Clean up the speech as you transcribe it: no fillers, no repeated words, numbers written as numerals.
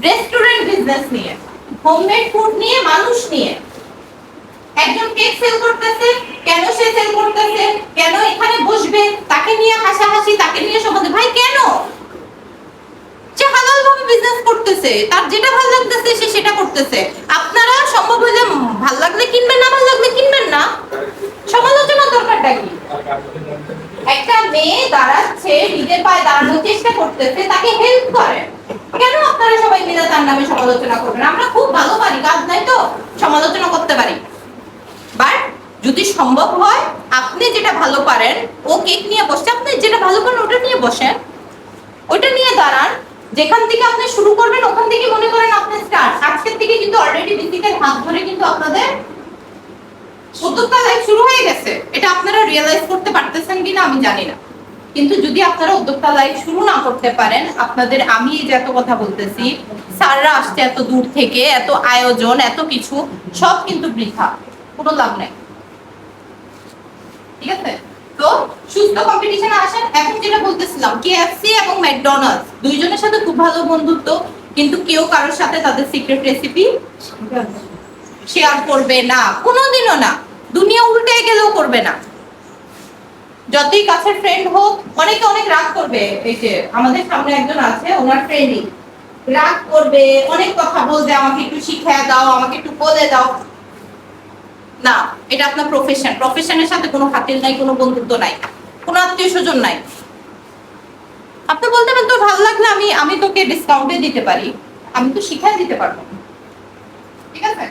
Restaurant business নিয়ে, homemade food নিয়ে, মানুষ নিয়ে। একজন কেক সেল করতেছে, কেন সে সেল করতেছে, কেন এখানে বসবে, তাকে নিয়ে হাসাহাসি, তাকে নিয়ে সমাজে, ভাই কেন? সে হালাল ভাবে বিজনেস করতেছে, তার যেটা ভালো লাগতেছে সে সেটা করতেছে। আপনারা সম্ভব হলে ভালো লাগলে কিনবেন, না ভালো লাগলে কিনবেন না। সমালোচনার দরকারটা কি? একটা মেয়ে দাঁড়াচ্ছে, নিজের পায়ে দাঁড়ানোর চেষ্টা করতেছে, তাকে হেল্প করে। কেন আপনারা সবাই মিলে তার নামে সমালোচনা করবেন? আমরা খুব ভালো পারি, কাজ নাই তো সমালোচনা করতে পারি। বাট যদি সম্ভব হয়, আপনি যেটা ভালো পারেন, ও কেক নিয়ে বসে, আপনি যেটা ভালো পারেন ওটা নিয়ে বসেন, ওটা নিয়ে দাঁড়ান। যেখান থেকে আপনি শুরু করবেন ওখান থেকে মনে করেন আপনি স্টার্ট। আজকের থেকে কিন্তু অলরেডি বিসিকের হাত ধরে কিন্তু আপনাদের উদ্যোক্তা লাইফ শুরু হয়ে গেছে। এটা আপনারা রিয়েলাইজ করতে পারতেছেন কিনা আমি জানি না, কিন্তু যদি আপনারা উদ্যোক্তা লাইফ শুরু না করতে পারেন, আপনাদের আমি এই যে এত কথা বলতেছি, স্যাররা আসছে এত দূর থেকে, এত আয়োজন, এত কিছু, সব কিন্তু বৃথা, কোনো লাভ নাই। ঠিক আছে? তো সুস্থ কম্পিটিশনে আসেন। এখন যেটা বলতেছিলাম, কেএফসি এবং ম্যাকডোনাল্ডস দুইজনের সাথে খুব ভালো বন্ধুত্ব, কিন্তু কেউ কারোর সাথে তাদের সিক্রেট রেসিপি শেয়ার করবে না, কোনোদিনও না। দুনিয়া উল্টে গেলেও করবে না। যতই কাছের ফ্রেন্ড হোক, অনেকে অনেক রাগ করবে। এই যে আমাদের সামনে একজন আছে, ওনার ফ্রেন্ডই রাগ করবে, অনেক কথা বলবে, আমাকে একটু শিখিয়ে দাও, আমাকে একটু বলে দাও। না, এটা আপনার প্রফেশন, প্রফেশনের সাথে কোনো খাতির নাই, কোনো বন্ধুত্ব নাই, কোনো আত্মীয় স্বজন নাই। আপনি বলতে পারেন তোর ভালো লাগলে আমি তোকে ডিসকাউন্টে দিতে পারি, আমি তো শিখাই দিতে পারবো। ঠিক আছে?